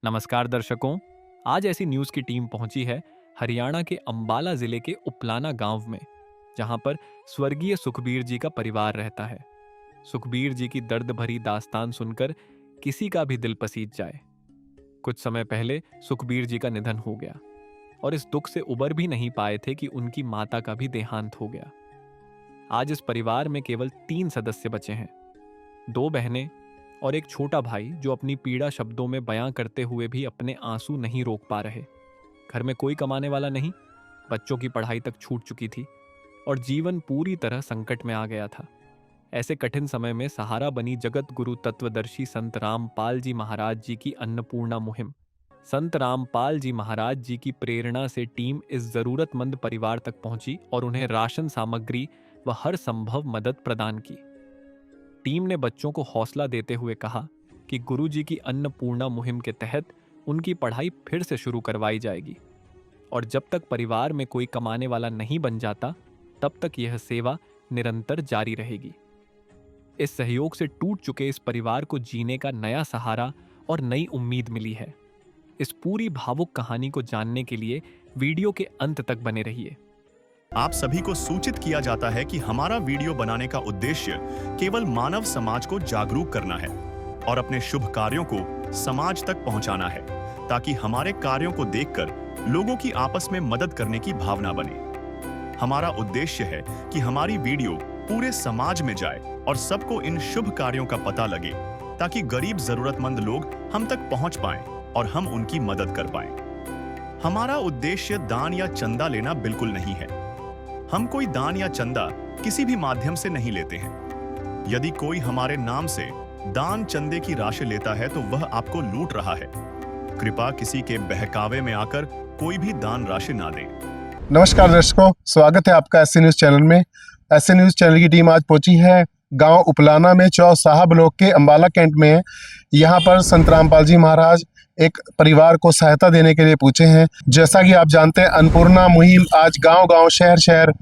नमस्कार दर्शकों। आज ऐसी न्यूज़ की टीम पहुंची है हरियाणा के अंबाला जिले के उपलाना गांव में, जहां पर स्वर्गीय सुखबीर जी का परिवार रहता है। सुखबीर जी की दर्द भरी दास्तान सुनकर किसी का भी दिल पसीज जाए। कुछ समय पहले सुखबीर जी का निधन हो गया और इस दुख से उबर भी नहीं पाए थे कि उनकी माता का भी देहांत हो गया। आज इस परिवार में केवल 3 सदस्य बचे हैं, 2 बहनें और एक छोटा भाई जो अपनी पीड़ा शब्दों में बयां करते हुए भी अपने आंसू नहीं रोक पा रहे। घर में कोई कमाने वाला नहीं, बच्चों की पढ़ाई तक छूट चुकी थी और जीवन पूरी तरह संकट में आ गया था। ऐसे कठिन समय में सहारा बनी जगत गुरु तत्वदर्शी संत रामपाल जी महाराज जी की अन्नपूर्णा मुहिम। संत रामपाल जी महाराज जी की प्रेरणा से टीम इस जरूरतमंद परिवार तक पहुंची और उन्हें राशन सामग्री व हर संभव मदद प्रदान की। टीम ने बच्चों को हौसला देते हुए कहा कि गुरुजी की अन्नपूर्णा मुहिम के तहत उनकी पढ़ाई फिर से शुरू करवाई जाएगी और जब तक परिवार में कोई कमाने वाला नहीं बन जाता, तब तक यह सेवा निरंतर जारी रहेगी। इस सहयोग से टूट चुके इस परिवार को जीने का नया सहारा और नई उम्मीद मिली है। इस पूरी भावुक कहानी को जानने के लिए वीडियो के अंत तक बने रहिए। आप सभी को सूचित किया जाता है कि हमारा वीडियो बनाने का उद्देश्य केवल मानव समाज को जागरूक करना है और अपने शुभ कार्यों को समाज तक पहुंचाना है, ताकि हमारे कार्यों को देखकर लोगों की आपस में मदद करने की भावना बने। हमारा उद्देश्य है कि हमारी वीडियो पूरे समाज में जाए और सबको इन शुभ कार्यों का पता लगे, ताकि गरीब जरूरतमंद लोग हम तक पहुंच पाएं और हम उनकी मदद कर पाएं। हमारा उद्देश्य दान या चंदा लेना बिल्कुल नहीं है। हम कोई दान या चंदा किसी भी माध्यम से नहीं लेते हैं। यदि कोई हमारे नाम से दान चंदे की राशि लेता है तो वह आपको लूट रहा है। कृपया किसी के बहकावे में आकर कोई भी दान राशि ना दे। नमस्कार दर्शकों, स्वागत है आपका एसए न्यूज चैनल में। एसए न्यूज चैनल की टीम आज पहुंची है गांव उपलाना में, चौसाहा ब्लॉक के अंबाला कैंट में है। यहाँ पर संत रामपाल जी महाराज एक परिवार को सहायता देने के लिए पूछे हैं। जैसा कि आप जानते हैं, अन्नपूर्णा मुहिम आज गांव-गांव, शहर-शहर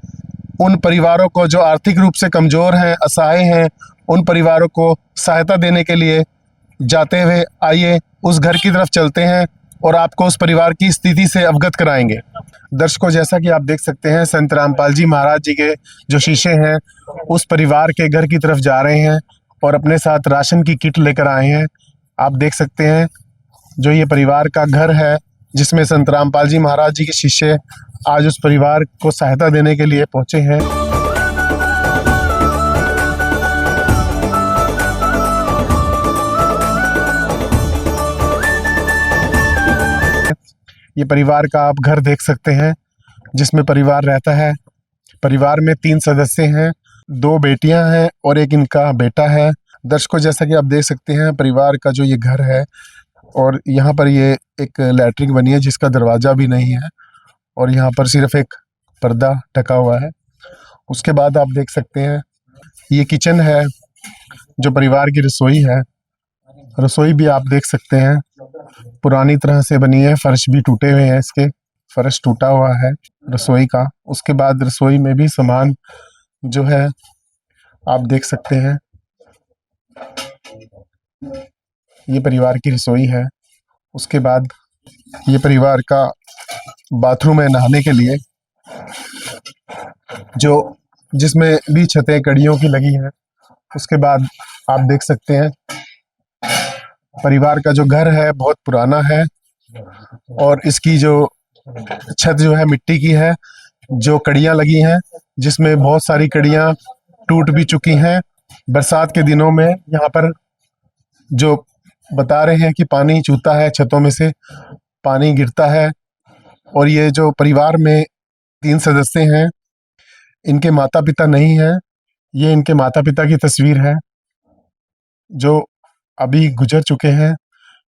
उन परिवारों को जो आर्थिक रूप से कमजोर हैं, असहाय हैं, उन परिवारों को सहायता देने के लिए जाते हुए आइए उस घर की तरफ चलते हैं और आपको उस परिवार की स्थिति से अवगत कराएंगे। दर्शकों, जैसा कि आप देख सकते हैं, संत रामपाल जी महाराज जी के जो शिष्य हैं उस परिवार के घर की तरफ जा रहे हैं और अपने साथ राशन की किट लेकर आए हैं। आप देख सकते हैं जो ये परिवार का घर है, जिसमें संत रामपाल जी महाराज जी के शिष्य आज उस परिवार को सहायता देने के लिए पहुंचे हैं। ये परिवार का आप घर देख सकते हैं, जिसमें परिवार रहता है। परिवार में 3 सदस्य हैं, 2 बेटियां हैं और एक इनका बेटा है। दर्शकों, जैसा कि आप देख सकते हैं, परिवार का जो ये घर है और यहाँ पर ये एक लैट्रिन बनी है जिसका दरवाज़ा भी नहीं है और यहाँ पर सिर्फ एक पर्दा ढका हुआ है। उसके बाद आप देख सकते हैं ये किचन है, जो परिवार की रसोई है। रसोई भी आप देख सकते हैं पुरानी तरह से बनी है, फर्श भी टूटे हुए हैं, इसके फर्श टूटा हुआ है रसोई का। उसके बाद रसोई में भी सामान जो है आप देख सकते हैं, ये परिवार की रसोई है। उसके बाद ये परिवार का बाथरूम है नहाने के लिए, जो जिसमें भी छतें कड़ियों की लगी हैं। उसके बाद आप देख सकते हैं परिवार का जो घर है बहुत पुराना है और इसकी जो छत जो है मिट्टी की है, जो कड़ियां लगी हैं जिसमें बहुत सारी कड़ियां टूट भी चुकी हैं। बरसात के दिनों में यहाँ पर जो बता रहे हैं कि पानी चूता है, छतों में से पानी गिरता है। और ये जो परिवार में 3 सदस्य हैं, इनके माता पिता नहीं हैं। ये इनके माता पिता की तस्वीर है जो अभी गुजर चुके हैं।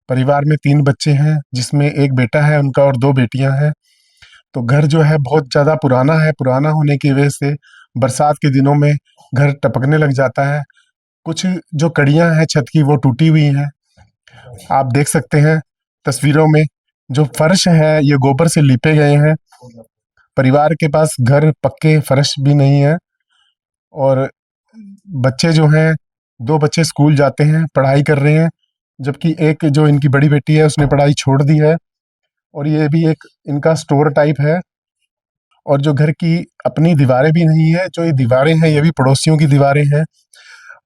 परिवार में 3 बच्चे हैं, जिसमें एक बेटा है उनका और 2 बेटियां हैं। तो घर जो है बहुत ज़्यादा पुराना है। पुराना होने की वजह से बरसात के दिनों में घर टपकने लग जाता है। कुछ जो कड़ियां हैं छत की वो टूटी हुई हैं। आप देख सकते हैं तस्वीरों में जो फर्श है ये गोबर से लिपे गए हैं। परिवार के पास घर पक्के फर्श भी नहीं है और बच्चे जो हैं 2 बच्चे स्कूल जाते हैं, पढ़ाई कर रहे हैं, जबकि एक जो इनकी बड़ी बेटी है उसने पढ़ाई छोड़ दी है। और ये भी एक इनका स्टोर टाइप है। और जो घर की अपनी दीवारें भी नहीं है, जो ये दीवारें हैं ये भी पड़ोसियों की दीवारें हैं।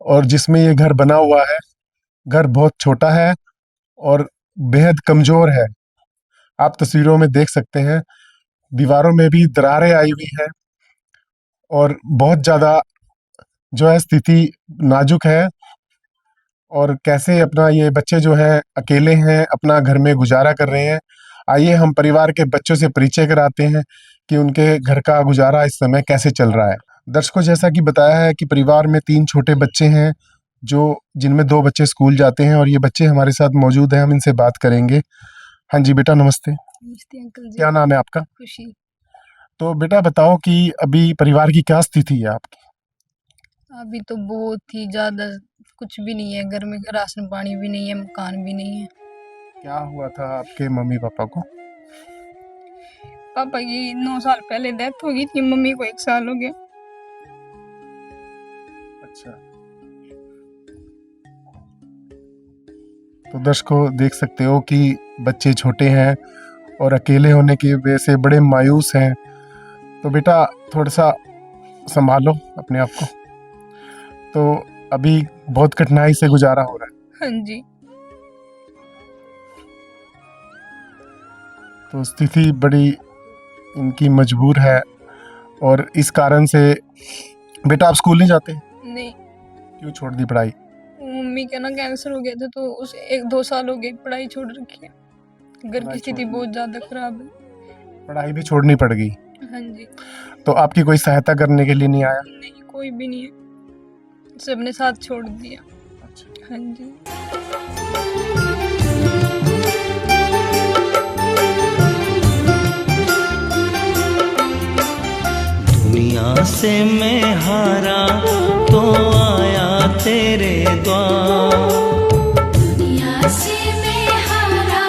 और जिसमें ये घर बना हुआ है, घर बहुत छोटा है और बेहद कमजोर है। आप तस्वीरों में देख सकते हैं, दीवारों में भी दरारें आई हुई है और बहुत ज़्यादा जो है स्थिति नाजुक है। और कैसे अपना ये बच्चे जो है अकेले हैं, अपना घर में गुजारा कर रहे हैं। आइए हम परिवार के बच्चों से परिचय कराते हैं कि उनके घर का गुजारा इस समय कैसे चल रहा है। दर्शकों, जैसा कि बताया है कि परिवार में 3 छोटे बच्चे हैं, जो जिनमें 2 बच्चे स्कूल जाते हैं और ये बच्चे हमारे साथ मौजूद हैं। हम इनसे बात करेंगे। हाँ जी बेटा, नमस्ते। नमस्ते अंकल जी। क्या नाम है आपका? खुशी। तो बेटा बताओ कि अभी परिवार की क्या स्थिति है आपकी? अभी तो बहुत ही ज़्यादा कुछ भी नहीं है, घर में राशन पानी भी नहीं है, मकान भी नहीं है। क्या हुआ था आपके मम्मी पापा को? पापा की 9 साल पहले डेथ हो गई थी, मम्मी को 1 साल हो गया। अच्छा, तो दर्शकों देख सकते हो कि बच्चे छोटे हैं और अकेले होने की वजह से बड़े मायूस हैं। तो बेटा थोड़ा सा संभालो अपने आप को। तो अभी बहुत कठिनाई से गुजारा हो रहा है। हाँ जी। तो स्थिति बड़ी इनकी मजबूर है और इस कारण से बेटा आप स्कूल नहीं जाते? नहीं, क्यों छोड़ दी पढ़ाई? मम्मी का ना कैंसर हो गया था, तो उसे 1-2 साल हो गए पढ़ाई छोड़ रखी है। घर पढ़ाई की स्थिति छोड़ दी। बहुत ज़्यादा खराब है। पढ़ाई भी छोड़नी पड़ गई। हाँ जी। तो आपकी कोई सहायता करने के लिए नहीं आया? नहीं, कोई भी नहीं है, सबने साथ छोड़ दिया। अच्छा। हाँ जी। दुनिया से मैं हारा तो आया तेरे द्वार। दुनिया से मैं हारा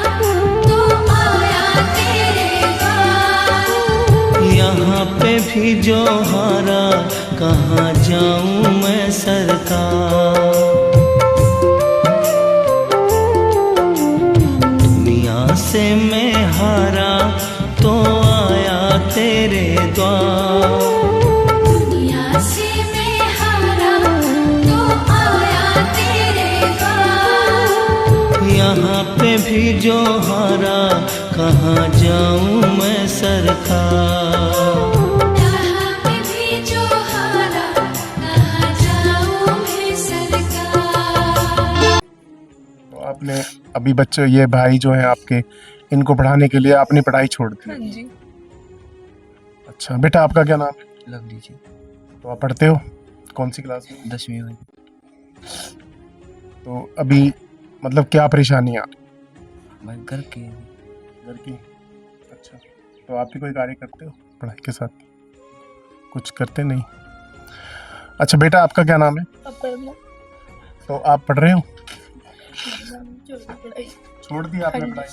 तो आया तेरे द्वार। यहाँ पे भी जो हारा कहाँ जाऊँ मैं सरकार। दुनिया से मैं हारा तो आया तेरे द्वार। दुनिया से मैं हारा तो आया तेरे द्वार। यहाँ पे भी जो हारा कहाँ जाऊँ मैं सरकार। यहाँ पे भी जो हारा कहाँ जाऊँ मैं सरकार। तो आपने अभी बच्चे, ये भाई जो हैं आपके, इनको पढ़ाने के लिए आपने पढ़ाई छोड़ दी? हाँ जी। अच्छा बेटा, आपका क्या नाम है? लवली जी। तो आप पढ़ते हो कौन सी क्लास में? 10वीं में। तो अभी मतलब क्या परेशानियाँ मैं घर के घर की? अच्छा, तो आप भी कोई कार्य करते हो पढ़ाई के साथ? कुछ करते नहीं। अच्छा बेटा, आपका क्या नाम है? तो आप पढ़ रहे हो? छोड़ दी आपने हाँ जी। पढ़ाई?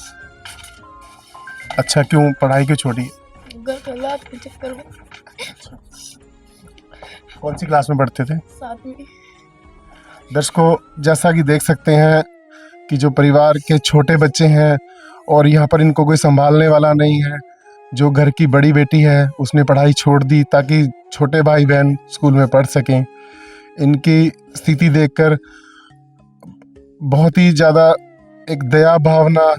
अच्छा, क्यों पढ़ाई क्यों छोड़ी? घर के हालात के चक्कर में। अच्छा, कौन सी क्लास में पढ़ते थे? 7वीं। दर्शकों, जैसा कि देख सकते हैं कि जो परिवार के छोटे बच्चे हैं और यहाँ पर इनको कोई संभालने वाला नहीं है। जो घर की बड़ी बेटी है उसने पढ़ाई छोड़ दी ताकि छोटे भाई बहन स्कूल में पढ़ सकें। इनकी स्थिति देखकर बहुत ही ज़्यादा एक दया भावना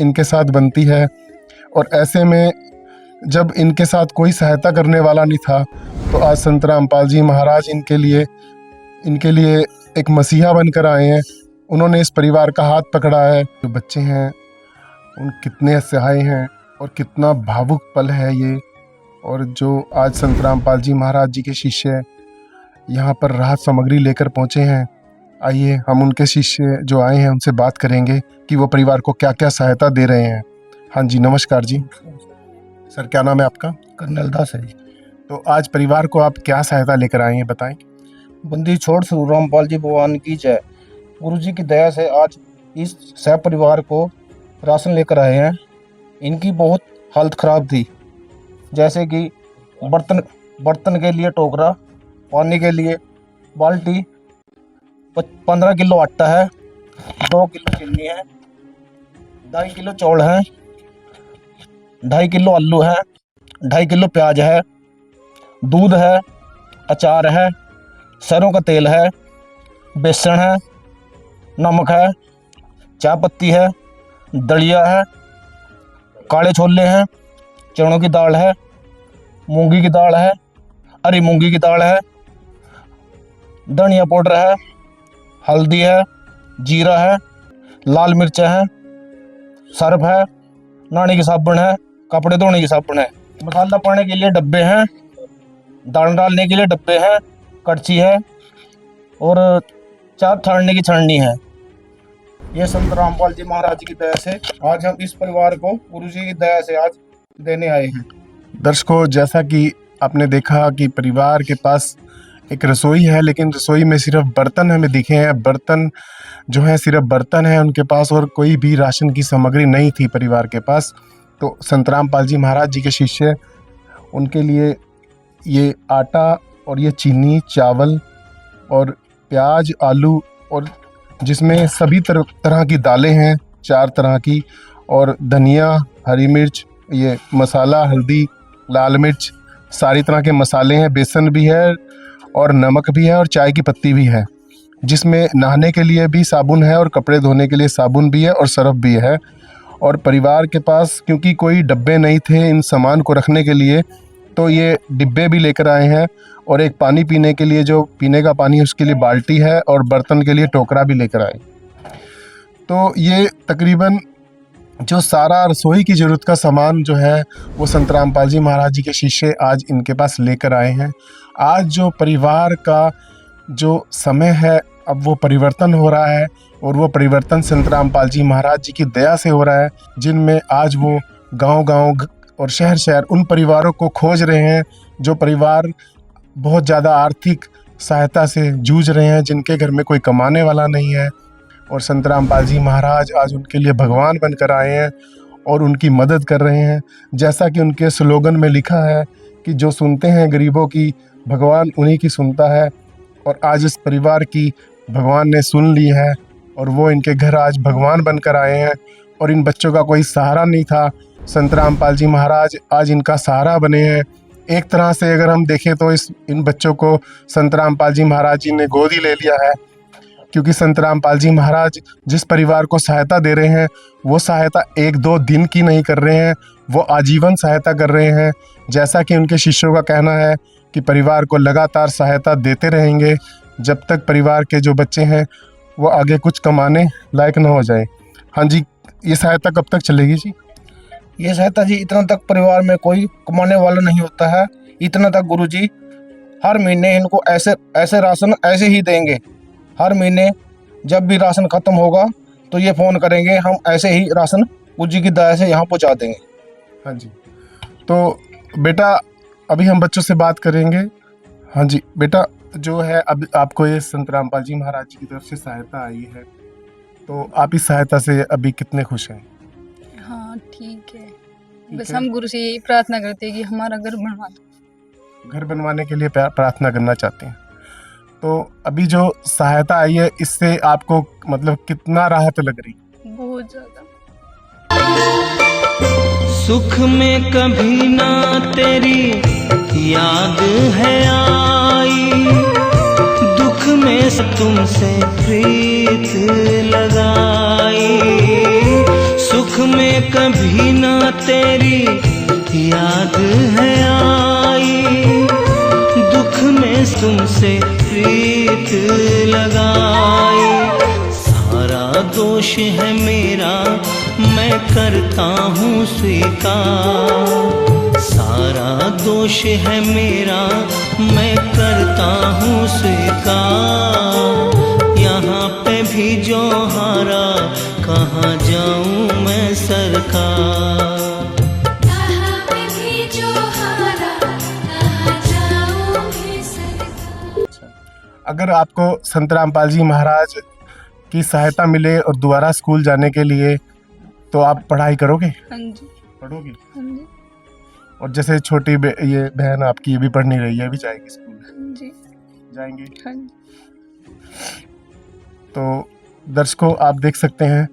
इनके साथ बनती है। और ऐसे में जब इनके साथ कोई सहायता करने वाला नहीं था, तो आज संत रामपाल जी महाराज इनके लिए एक मसीहा बनकर आए हैं। उन्होंने इस परिवार का हाथ पकड़ा है। जो बच्चे हैं उन कितने असहाय हैं और कितना भावुक पल है ये। और जो आज संत रामपाल जी महाराज जी के शिष्य यहाँ पर राहत सामग्री लेकर पहुँचे हैं, आइए हम उनके शिष्य जो आए हैं उनसे बात करेंगे कि वो परिवार को क्या क्या सहायता दे रहे हैं। हाँ जी, नमस्कार जी। सर, क्या नाम है आपका? कर्नल दास है जी। तो आज परिवार को आप क्या सहायता लेकर आए हैं, बताएं। बंदी छोड़ श्री रामपाल जी भगवान की जय। गुरु जी की दया से आज इस सह परिवार को राशन लेकर आए हैं। इनकी बहुत हालत खराब थी, जैसे कि बर्तन के लिए टोकरा, पानी के लिए बाल्टी, 15 किलो आटा है, 2 किलो चीनी है, 2.5 किलो चौल है, 2.5 किलो आलू है, 2.5 किलो प्याज है, दूध है, अचार है, सरों का तेल है, बेसन है, नमक है, चाय पत्ती है, दलिया है, काले छोले हैं, चनों की दाल है, मूंगी की दाल है, हरी मूंगी की दाल है, धनिया पाउडर है, हल्दी है, जीरा है, लाल मिर्च है, सर्फ है, नहाने की साबुन है, कपड़े धोने की साबुन है, मसाला पाने के लिए डब्बे हैं, दाल डालने के लिए डब्बे हैं, कड़छी है और चाप छाड़ने की छाननी है। ये संत रामपाल जी महाराज की दया से आज हम इस परिवार को गुरु जी की दया से आज देने आए हैं। दर्शकों, जैसा कि आपने देखा कि परिवार के पास एक रसोई है, लेकिन रसोई में सिर्फ बर्तन हमें दिखे हैं। बर्तन जो है सिर्फ बर्तन है उनके पास, और कोई भी राशन की सामग्री नहीं थी परिवार के पास। तो संत रामपाल जी महाराज जी के शिष्य उनके लिए ये आटा और ये चीनी, चावल और प्याज, आलू, और जिसमें सभी तरह की दालें हैं, 4 तरह की, और धनिया, हरी मिर्च, ये मसाला, हल्दी, लाल मिर्च, सारी तरह के मसाले हैं, बेसन भी है और नमक भी है और चाय की पत्ती भी है, जिसमें नहाने के लिए भी साबुन है और कपड़े धोने के लिए साबुन भी है और सर्फ भी है। और परिवार के पास क्योंकि कोई डब्बे नहीं थे इन सामान को रखने के लिए, तो ये डिब्बे भी लेकर आए हैं, और एक पानी पीने के लिए जो पीने का पानी है उसके लिए बाल्टी है, और बर्तन के लिए टोकरा भी लेकर आए। तो ये तकरीबन जो सारा रसोई की ज़रूरत का सामान जो है वो संत रामपाल जी महाराज जी के शिष्य आज इनके पास लेकर आए हैं। आज जो परिवार का जो समय है अब वो परिवर्तन हो रहा है, और वो परिवर्तन संत रामपाल जी महाराज जी की दया से हो रहा है, जिनमें आज वो गांव-गांव और शहर-शहर उन परिवारों को खोज रहे हैं जो परिवार बहुत ज़्यादा आर्थिक सहायता से जूझ रहे हैं, जिनके घर में कोई कमाने वाला नहीं है। और संत रामपाल जी महाराज आज उनके लिए भगवान बनकर आए हैं और उनकी मदद कर रहे हैं। जैसा कि उनके स्लोगन में लिखा है कि जो सुनते हैं गरीबों की, भगवान उन्हीं की सुनता है। और आज इस परिवार की भगवान ने सुन ली है, और वो इनके घर आज भगवान बनकर आए हैं। और इन बच्चों का कोई सहारा नहीं था, संत रामपाल जी महाराज आज इनका सहारा बने हैं। एक तरह से अगर हम देखें तो इन बच्चों को संत रामपाल जी महाराज जी ने गोद ही ले लिया है, क्योंकि संत रामपाल जी महाराज जिस परिवार को सहायता दे रहे हैं वो सहायता 1-2 दिन की नहीं कर रहे हैं, वो आजीवन सहायता कर रहे हैं। जैसा कि उनके शिष्यों का कहना है कि परिवार को लगातार सहायता देते रहेंगे जब तक परिवार के जो बच्चे हैं वो आगे कुछ कमाने लायक न हो जाए। हाँ जी, ये सहायता कब तक चलेगी जी? ये सहायता जी इतना तक परिवार में कोई कमाने वाला नहीं होता है, इतना तक गुरु जी हर महीने इनको ऐसे राशन ऐसे ही देंगे। हर महीने जब भी राशन खत्म होगा तो ये फ़ोन करेंगे, हम ऐसे ही राशन गुरु जी की दया से यहाँ पहुँचा देंगे। हाँ जी, तो बेटा अभी हम बच्चों से बात करेंगे। हाँ जी बेटा, जो है अब आपको ये संत रामपाल जी महाराज जी की तरफ से सहायता आई है, तो आप इस सहायता से अभी कितने खुश हैं? हाँ ठीक है, बस है। हम गुरु से यही प्रार्थना करते हैं कि हमारा घर बनवा दो। घर बनवाने के लिए प्रार्थना करना चाहते हैं। तो अभी जो सहायता आई है इससे आपको मतलब कितना राहत लग रही? बहुत ज़्यादा। सुख में कभी ना तेरी याद है आई, दुख में तुमसे प्रीत लगाई। सुख में कभी ना तेरी याद है आई, दुख में तुमसे प्रीत लगाई। सारा दोष है मेरा मैं करता हूँ स्वीकार, सारा दोष है मेरा मैं करता हूँ स्वीकार। यहाँ पे भी जो हारा कहाँ जाऊँ मैं सरकार। कहाँ पे भी जो हारा कहाँ जाऊँ मैं सरकार। अगर आपको संत रामपाल जी महाराज की सहायता मिले और दोबारा स्कूल जाने के लिए, तो आप पढ़ाई करोगे? हाँ जी। पढ़ोगे? हाँ जी। और जैसे छोटी ये बहन आपकी ये भी पढ़ नहीं रही है, ये भी जाएगी स्कूल? हाँ जी। जाएंगी? हाँ जी। तो दर्शकों, आप देख सकते हैं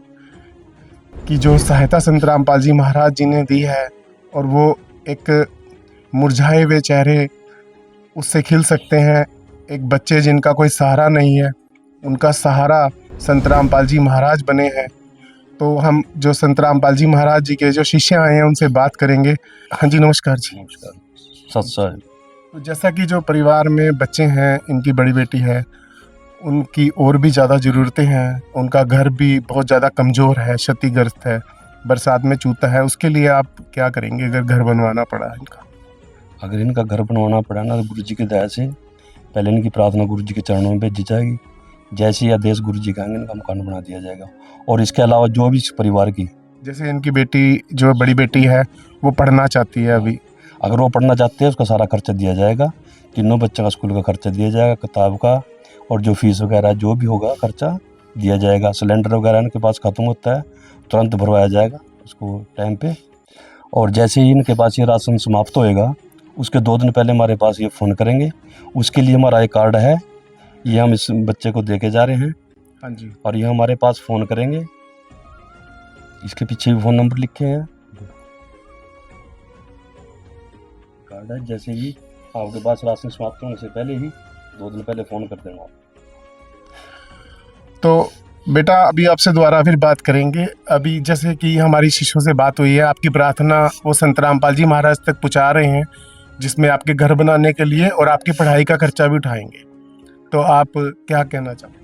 कि जो सहायता संत रामपाल जी महाराज जी ने दी है, और वो एक मुरझाए हुए चेहरे उससे खिल सकते हैं। एक बच्चे जिनका कोई सहारा नहीं है, उनका सहारा संत रामपाल जी महाराज बने हैं। तो हम जो संत रामपाल जी महाराज जी के जो शिष्य आए हैं उनसे बात करेंगे। हाँ जी, नमस्कार जी। सत्संग तो जैसा कि जो परिवार में बच्चे हैं, इनकी बड़ी बेटी है, उनकी और भी ज़्यादा ज़रूरतें हैं। उनका घर भी बहुत ज़्यादा कमज़ोर है, क्षतिग्रस्त है, बरसात में चूता है। उसके लिए आप क्या करेंगे अगर घर बनवाना पड़ा इनका? अगर इनका घर बनवाना पड़ा ना, तो गुरु जी की दया से पहले इनकी प्रार्थना गुरु जी के चरणों में भेजी जाएगी। जैसे ही आदेश गुरु जी कहेंगे, इनका मकान बना दिया जाएगा। और इसके अलावा जो भी इस परिवार की, जैसे इनकी बेटी, जो बड़ी बेटी है, वो पढ़ना चाहती है अभी, अगर वो पढ़ना चाहते हैं, उसका सारा खर्चा दिया जाएगा। तीनों बच्चों का स्कूल का खर्चा दिया जाएगा, किताब का, और जो फीस वगैरह जो भी होगा खर्चा दिया जाएगा। सिलेंडर वगैरह इनके पास ख़त्म होता है, तुरंत भरवाया जाएगा उसको टाइम पे। और जैसे ही इनके पास ये राशन समाप्त होएगा, उसके 2 दिन पहले हमारे पास ये फ़ोन करेंगे। उसके लिए हमारा एक कार्ड है, ये हम इस बच्चे को दे के जा रहे हैं। हाँ जी, और ये हमारे पास फ़ोन करेंगे। इसके पीछे भी फ़ोन नंबर लिखे हैं, कार्ड है। जैसे ही आपके पास राशन समाप्त होने से पहले ही 2 दिन पहले फ़ोन कर देना। तो बेटा अभी आपसे दोबारा फिर बात करेंगे। अभी जैसे कि हमारी शिष्यों से बात हुई है, आपकी प्रार्थना वो संत रामपाल जी महाराज तक पहुँचा रहे हैं, जिसमें आपके घर बनाने के लिए और आपकी पढ़ाई का खर्चा भी उठाएंगे। तो आप क्या कहना चाहोगे,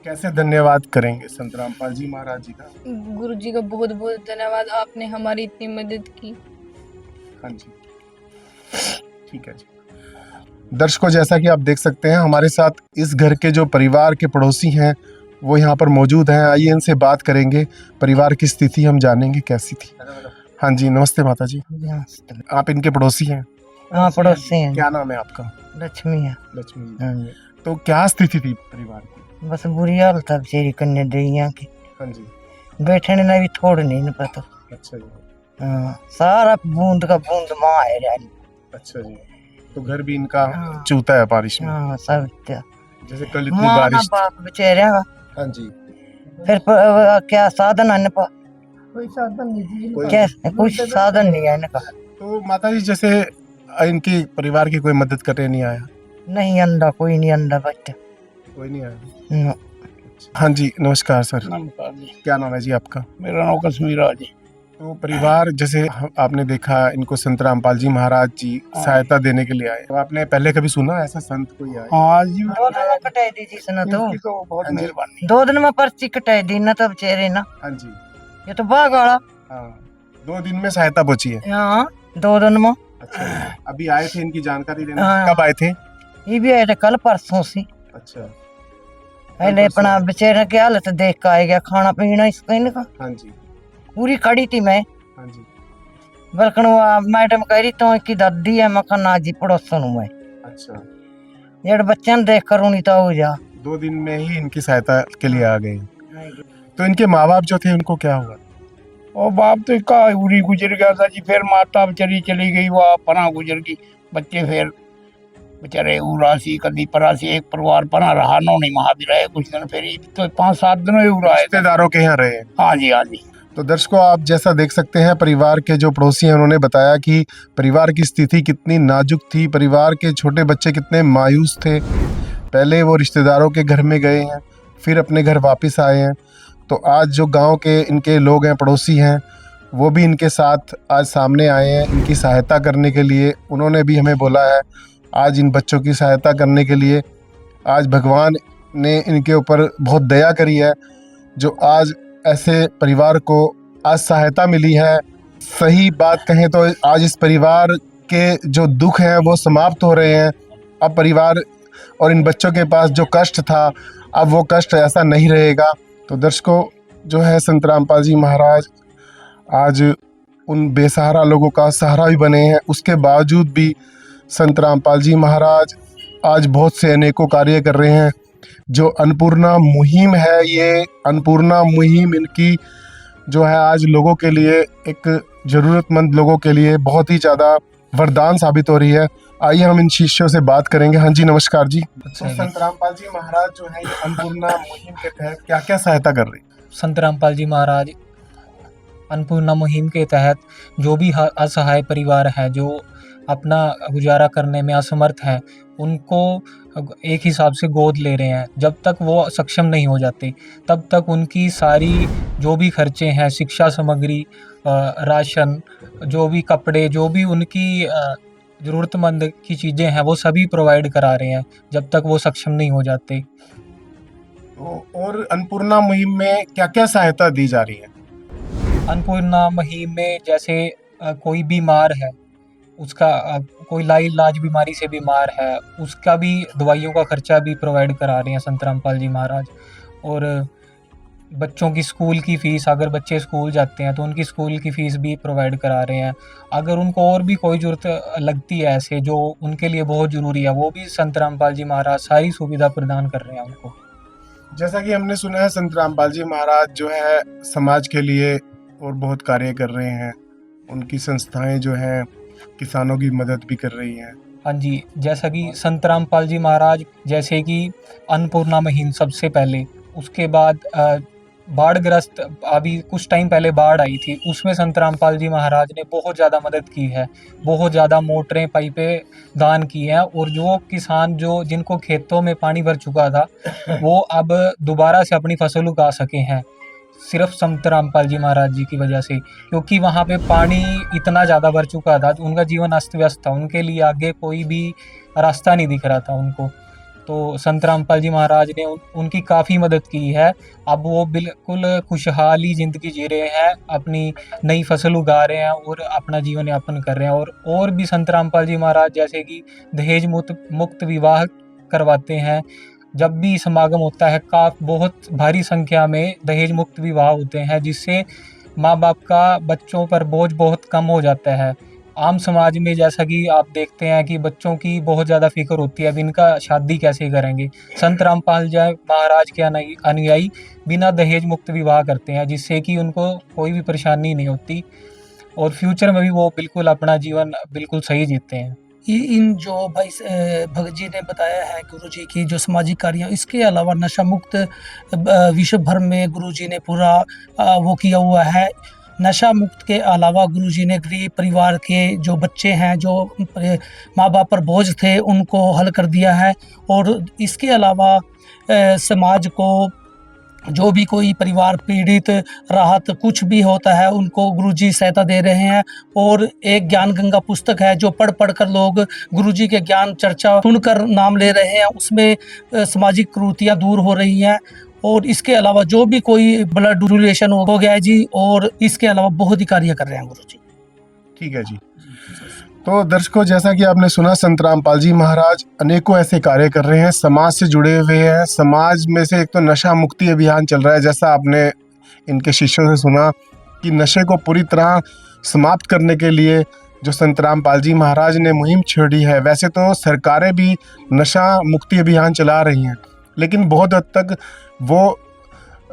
कैसे धन्यवाद करेंगे संत रामपाल जी महाराज जी का? गुरु जी का बहुत बहुत धन्यवाद, आपने हमारी इतनी मदद की। हाँ जी, ठीक है जी। दर्शकों, जैसा कि आप देख सकते हैं, हमारे साथ इस घर के जो परिवार के पड़ोसी हैं वो यहाँ पर मौजूद हैं। आइए इनसे बात करेंगे, परिवार की स्थिति हम जानेंगे कैसी थी। हाँ जी, नमस्ते माता जी। आप इनके पड़ोसी हैं? हाँ, पड़ोसी हैं। क्या नाम है आपका? लक्ष्मी है। लक्ष्मी। हाँ जी। तो क्या स्थिति थी परिवार की? बस बुरी हालत है बेचारी कन्या दैया की। हाँ जी। बैठने ना भी थोड़ नहीं न पता। अच्छा जी। हाँ, सारा बूंद का बूंद माँ है यानी। अच्छा जी। तो घर भी इनका हाँ। चूता है बारिश में? हाँ, सब क्या जैसे कल इतनी माँ ना बारिश। बाप बेचारे का। हाँ जी। फिर क्या साधन है इनका? कोई साधन नहीं, क्या कुछ साधन नहीं है इनका। तो माता जी, जैसे इनकी परिवार की कोई मदद करने नहीं आया? नहीं, अंडा कोई नहीं, अंडा बच्चा कोई नहीं आया? न। हाँ जी, नमस्कार सर। नमस्कार जी, क्या नाम है जी आपका? मेरा नाम कश्मीरा जी। तो परिवार, जैसे आपने देखा इनको संत रामपाल जी महाराज जी सहायता देने के लिए आए, तो आपने पहले कभी सुना ऐसा संत कोई आए? हाँ जी, 2 दिन में कटाई दी जिसने तो। इनकी तो बहुत मेहरबानी। 2 दिन में पर्ची कटाई दी ना, तब चेहरे ना। हाँ जी। ये तो बाग वाला। हाँ, 2 दिन में सहायता पहुंची है। हाँ, 2 दिन में। अच्छा, अभी आए थे इनकी जानकारी लेने? हाँ। कब आए थे? ये भी आए थे कल परसों से। अच्छा। पहले अपना बेचारे की हालत देख के आ गया, खाना पीना इसका इनका हाँ जी। पूरी खड़ी थी मैं। हाँ जी। बल्कि वो मैडम कह रही तो की दादी है, मैं कहना जी पड़ोसन हूँ मैं। अच्छा, जेड़ बच्चे ने देख कर उन्हीं तो हो जा। 2 दिन में ही इनकी सहायता के लिए आ गए। तो इनके माँ बाप जो थे उनको क्या हुआ? और बाप तो इसका उरी गुजर गया था जी। फिर माता बेचारी चली गई, वह पना गुजर गई। बच्चे फिर बेचारे उरासी कदी परासी, एक परिवार पना रहा, नो नहीं वहाँ भी रहे कुछ दिन। फिर तो 5-7 दिन उरा आए। रिश्तेदारों के यहाँ रहे? हाँ जी, हाँ जी। तो दर्शकों, आप जैसा देख सकते हैं, परिवार के जो पड़ोसी हैं उन्होंने बताया कि परिवार की स्थिति कितनी नाजुक थी, परिवार के छोटे बच्चे कितने मायूस थे। पहले वो रिश्तेदारों के घर में गए हैं, फिर अपने घर वापस आए हैं। तो आज जो गांव के इनके लोग हैं, पड़ोसी हैं, वो भी इनके साथ आज सामने आए हैं इनकी सहायता करने के लिए। उन्होंने भी हमें बोला है आज इन बच्चों की सहायता करने के लिए। आज भगवान ने इनके ऊपर बहुत दया करी है, जो आज ऐसे परिवार को आज सहायता मिली है। सही बात कहें तो आज इस परिवार के जो दुख हैं वो समाप्त हो रहे हैं। अब परिवार और इन बच्चों के पास जो कष्ट था, अब वो कष्ट ऐसा नहीं रहेगा। तो दर्शकों, जो है संत रामपाल जी महाराज आज उन बेसहारा लोगों का सहारा भी बने हैं। उसके बावजूद भी संत रामपाल जी महाराज आज बहुत से अनेकों कार्य कर रहे हैं। जो अन्नपूर्णा मुहिम है, ये अन्नपूर्णा मुहिम इनकी जो है आज लोगों के लिए, एक ज़रूरतमंद लोगों के लिए बहुत ही ज़्यादा वरदान साबित हो रही है। आइए हम इन शिष्यों से बात करेंगे। हाँ जी, नमस्कार जी। अच्छा तो जी। संत रामपाल जी महाराज जो है ये अन्नपूर्णा मुहिम के तहत क्या क्या सहायता कर रहे हैं? संत रामपाल जी महाराज अन्नपूर्णा मुहिम के तहत जो भी असहाय परिवार है, जो अपना गुजारा करने में असमर्थ है, उनको एक हिसाब से गोद ले रहे हैं। जब तक वो सक्षम नहीं हो जाते तब तक उनकी सारी जो भी खर्चे हैं, शिक्षा सामग्री, राशन, जो भी कपड़े, जो भी उनकी ज़रूरतमंद की चीज़ें हैं, वो सभी प्रोवाइड करा रहे हैं जब तक वो सक्षम नहीं हो जाते। और अन्नपूर्णा मुहिम में क्या क्या सहायता दी जा रही है? अन्नपूर्णा मुहिम में जैसे कोई बीमार है, उसका कोई लाइलाज बीमारी से बीमार है, उसका भी दवाइयों का खर्चा भी प्रोवाइड करा रहे हैं संत रामपाल जी महाराज। और बच्चों की स्कूल की फ़ीस, अगर बच्चे स्कूल जाते हैं तो उनकी स्कूल की फ़ीस भी प्रोवाइड करा रहे हैं। अगर उनको और भी कोई ज़रूरत लगती है ऐसे जो उनके लिए बहुत ज़रूरी है, वो भी संत रामपाल जी महाराज सारी सुविधा प्रदान कर रहे हैं उनको। जैसा कि हमने सुना है संत रामपाल जी महाराज जो है समाज के लिए और बहुत कार्य कर रहे हैं। उनकी संस्थाएं जो हैं किसानों की मदद भी कर रही हैं। हाँ जी, जैसा कि संत रामपाल जी महाराज, जैसे कि अन्नपूर्णा मुहिम सबसे पहले, उसके बाद बाढ़ग्रस्त, अभी कुछ टाइम पहले बाढ़ आई थी, उसमें संत रामपाल जी महाराज ने बहुत ज़्यादा मदद की है। बहुत ज़्यादा मोटरें, पाइपें दान की हैं, और जो किसान जिनको खेतों में पानी भर चुका था, वो अब दोबारा से अपनी फसल उगा सके हैं, सिर्फ संत रामपाल जी महाराज जी की वजह से। क्योंकि वहाँ पे पानी इतना ज़्यादा भर चुका था, उनका जीवन अस्त व्यस्त था, उनके लिए आगे कोई भी रास्ता नहीं दिख रहा था उनको। तो संत रामपाल जी महाराज ने उनकी काफ़ी मदद की है। अब वो बिल्कुल खुशहाली ज़िंदगी जी रहे हैं, अपनी नई फसल उगा रहे हैं और अपना जीवन यापन कर रहे हैं। और भी संत रामपाल जी महाराज जैसे कि दहेज मुक्त विवाह करवाते हैं। जब भी समागम होता है, बहुत भारी संख्या में दहेज मुक्त विवाह होते हैं, जिससे माँ बाप का बच्चों पर बोझ बहुत कम हो जाता है। आम समाज में जैसा कि आप देखते हैं कि बच्चों की बहुत ज़्यादा फिक्र होती है, अब इनका शादी कैसे करेंगे। संत रामपाल जी महाराज के अनुयायी बिना दहेज मुक्त विवाह करते हैं, जिससे कि उनको कोई भी परेशानी नहीं होती, और फ्यूचर में भी वो बिल्कुल अपना जीवन बिल्कुल सही जीते हैं। इन जो भाई भगत जी ने बताया है गुरु जी की जो सामाजिक कार्य, इसके अलावा नशा मुक्त विश्व भर में गुरु जी ने पूरा वो किया हुआ है। नशा मुक्त के अलावा गुरु जी ने गरीब परिवार के जो बच्चे हैं, जो माँ बाप पर बोझ थे, उनको हल कर दिया है। और इसके अलावा समाज को जो भी कोई परिवार पीड़ित, राहत कुछ भी होता है, उनको गुरुजी सहायता दे रहे हैं। और एक ज्ञान गंगा पुस्तक है जो पढ़ कर लोग गुरुजी के ज्ञान चर्चा सुनकर नाम ले रहे हैं, उसमें सामाजिक कुरीतियाँ दूर हो रही हैं। और इसके अलावा जो भी कोई ब्लड डोनेशन हो गया है जी, और इसके अलावा बहुत ही कार्य कर रहे हैं गुरुजी। ठीक है जी। तो दर्शकों, जैसा कि आपने सुना, संत रामपाल जी महाराज अनेकों ऐसे कार्य कर रहे हैं, समाज से जुड़े हुए हैं। समाज में से एक तो नशा मुक्ति अभियान चल रहा है, जैसा आपने इनके शिष्यों से सुना कि नशे को पूरी तरह समाप्त करने के लिए जो संत रामपाल जी महाराज ने मुहिम छेड़ी है। वैसे तो सरकारें भी नशा मुक्ति अभियान चला रही हैं, लेकिन बहुत हद तक वो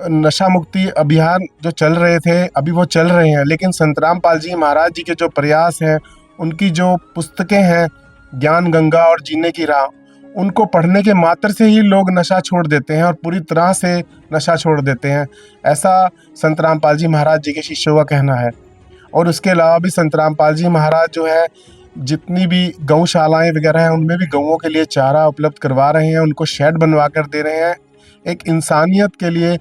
नशा मुक्ति अभियान जो चल रहे थे अभी वो चल रहे हैं, लेकिन संत रामपाल जी महाराज जी के जो प्रयास हैं, उनकी जो पुस्तकें हैं ज्ञान गंगा और जीने की राह, उनको पढ़ने के मात्र से ही लोग नशा छोड़ देते हैं और पूरी तरह से नशा छोड़ देते हैं, ऐसा संत रामपाल जी महाराज जी के शिष्यों का कहना है। और उसके अलावा भी संत रामपाल जी महाराज जो है जितनी भी गौशालाएं वगैरह हैं उनमें भी गौओं के लिए चारा उपलब्ध करवा रहे हैं, उनको शेड बनवा कर दे रहे हैं। एक इंसानियत के लिए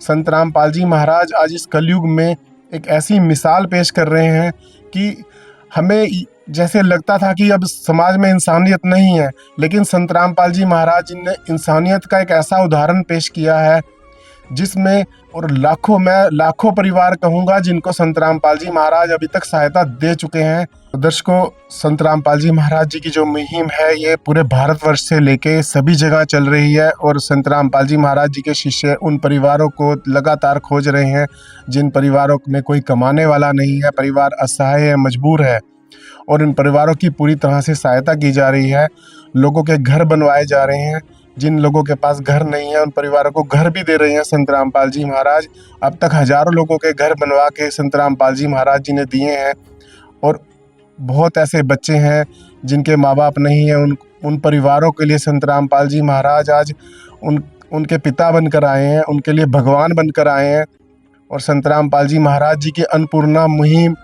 संत रामपाल जी महाराज आज इस कलयुग में एक ऐसी मिसाल पेश कर रहे हैं कि हमें जैसे लगता था कि अब समाज में इंसानियत नहीं है, लेकिन संत रामपाल जी महाराज जी ने इंसानियत का एक ऐसा उदाहरण पेश किया है जिसमें, और लाखों परिवार कहूँगा जिनको संत रामपाल जी महाराज अभी तक सहायता दे चुके हैं। दर्शकों, संत रामपाल जी महाराज जी की जो मुहिम है ये पूरे भारतवर्ष से लेके सभी जगह चल रही है, और संत रामपाल जी महाराज जी के शिष्य उन परिवारों को लगातार खोज रहे हैं जिन परिवारों में कोई कमाने वाला नहीं है, परिवार असहाय है, मजबूर है, और इन परिवारों की पूरी तरह से सहायता की जा रही है। लोगों के घर बनवाए जा रहे हैं, जिन लोगों के पास घर नहीं है उन परिवारों को घर भी दे रहे हैं संत रामपाल जी महाराज। अब तक हजारों लोगों के घर बनवा के संत रामपाल जी महाराज जी ने दिए हैं, और बहुत ऐसे बच्चे हैं जिनके माँ बाप नहीं हैं, उन परिवारों के लिए संत रामपाल जी महाराज आज उनके पिता बनकर आए हैं, उनके लिए भगवान बनकर आए हैं। और संत रामपाल जी महाराज जी की अन्नपूर्णा मुहिम,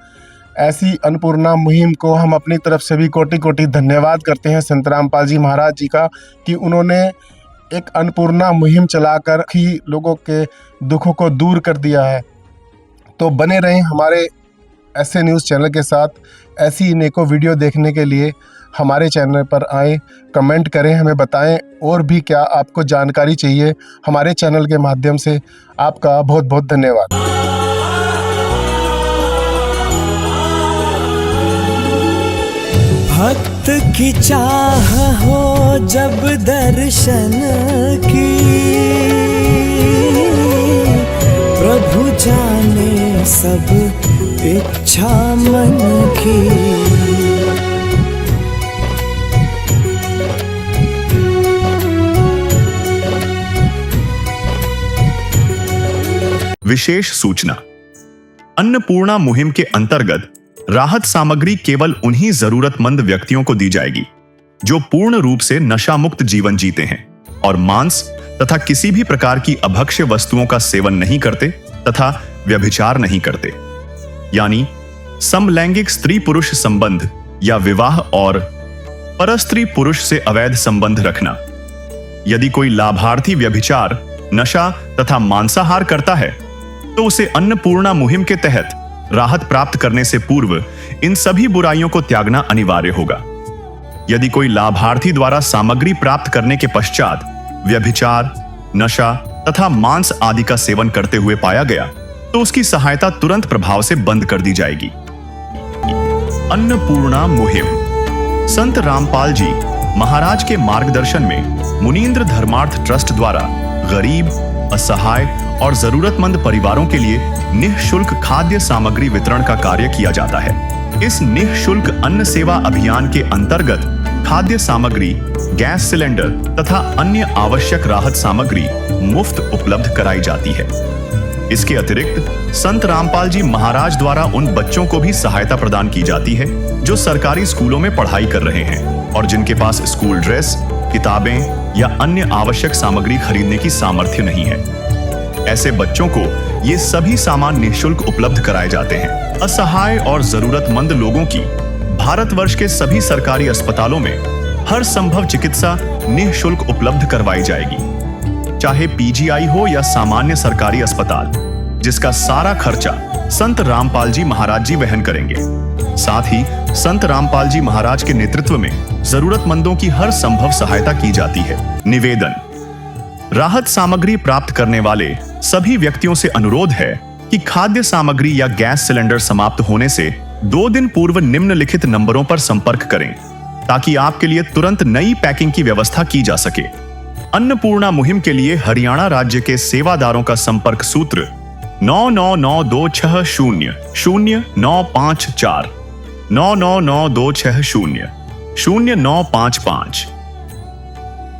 ऐसी अन्नपूर्णा मुहिम को हम अपनी तरफ से भी कोटि कोटि धन्यवाद करते हैं संत रामपाल जी महाराज जी का, कि उन्होंने एक अन्नपूर्णा मुहिम चलाकर ही लोगों के दुखों को दूर कर दिया है। तो बने रहें हमारे ऐसे न्यूज़ चैनल के साथ। ऐसी अनेकों वीडियो देखने के लिए हमारे चैनल पर आएँ, कमेंट करें, हमें बताएं और भी क्या आपको जानकारी चाहिए हमारे चैनल के माध्यम से। आपका बहुत बहुत धन्यवाद। भक्त की चाह हो जब दर्शन की, प्रभु जाने सब इच्छा मन की। विशेष सूचना। अन्नपूर्णा मुहिम के अंतर्गत राहत सामग्री केवल उन्हीं जरूरतमंद व्यक्तियों को दी जाएगी जो पूर्ण रूप से नशा मुक्त जीवन जीते हैं और मांस तथा किसी भी प्रकार की अभक्ष्य वस्तुओं का सेवन नहीं करते तथा व्यभिचार नहीं करते, यानी समलैंगिक स्त्री पुरुष संबंध या विवाह और परस्त्री पुरुष से अवैध संबंध रखना। यदि कोई लाभार्थी व्यभिचार, नशा तथा मांसाहार करता है तो उसे अन्नपूर्णा मुहिम के तहत राहत प्राप्त करने से पूर्व इन सभी बुराइयों को त्यागना अनिवार्य होगा। यदि कोई लाभार्थी द्वारा सामग्री प्राप्त करने के पश्चात व्यभिचार, नशा तथा मांस आदि का सेवन करते हुए पाया गया तो उसकी सहायता तुरंत प्रभाव से बंद कर दी जाएगी। अन्नपूर्णा मुहिम संत रामपाल जी महाराज के मार्गदर्शन में मुनींद्र धर्मार्थ ट्रस्ट द्वारा गरीब, असहाय और जरूरतमंद परिवारों के लिए निःशुल्क खाद्य सामग्री वितरण का कार्य किया जाता है। इस निःशुल्क अन्न सेवा अभियान के अंतर्गत खाद्य सामग्री, गैस सिलेंडर तथा अन्य आवश्यक राहत सामग्री मुफ्त उपलब्ध कराई जाती है। इसके अतिरिक्त संत रामपाल जी महाराज द्वारा उन बच्चों को भी सहायता प्रदान की जाती है जो सरकारी स्कूलों में पढ़ाई कर रहे हैं और जिनके पास स्कूल ड्रेस, किताबें या अन्य आवश्यक सामग्री खरीदने की सामर्थ्य नहीं है। ऐसे बच्चों को ये सभी सामान निःशुल्क उपलब्ध कराए जाते हैं। असहाय और जरूरतमंद लोगों की भारतवर्ष के सभी सरकारी अस्पतालों में हर संभव चिकित्सा निःशुल्क उपलब्ध करवाई जाएगी, चाहे पीजीआई हो या सामान्य सरकारी अस्पताल, जिसका सारा खर्चा संत रामपाल जी महाराज जी वहन करेंगे। साथ ही संत रामपाल जी महाराज के नेतृत्व में जरूरतमंदों की हर संभव सहायता की जाती है। निवेदन। राहत सामग्री प्राप्त करने वाले सभी व्यक्तियों से अनुरोध है कि खाद्य सामग्री या गैस सिलेंडर समाप्त होने से 2 दिन पूर्व निम्नलिखित नंबरों पर संपर्क करें ताकि आपके लिए तुरंत नई पैकिंग की व्यवस्था की जा सके। अन्नपूर्णा मुहिम के लिए हरियाणा राज्य के सेवादारों का संपर्क सूत्र 9992600954 9992600955।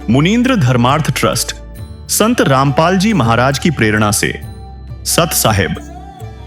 मुनींद्र धर्मार्थ ट्रस्ट संत रामपाल जी महाराज की प्रेरणा से सत साहिब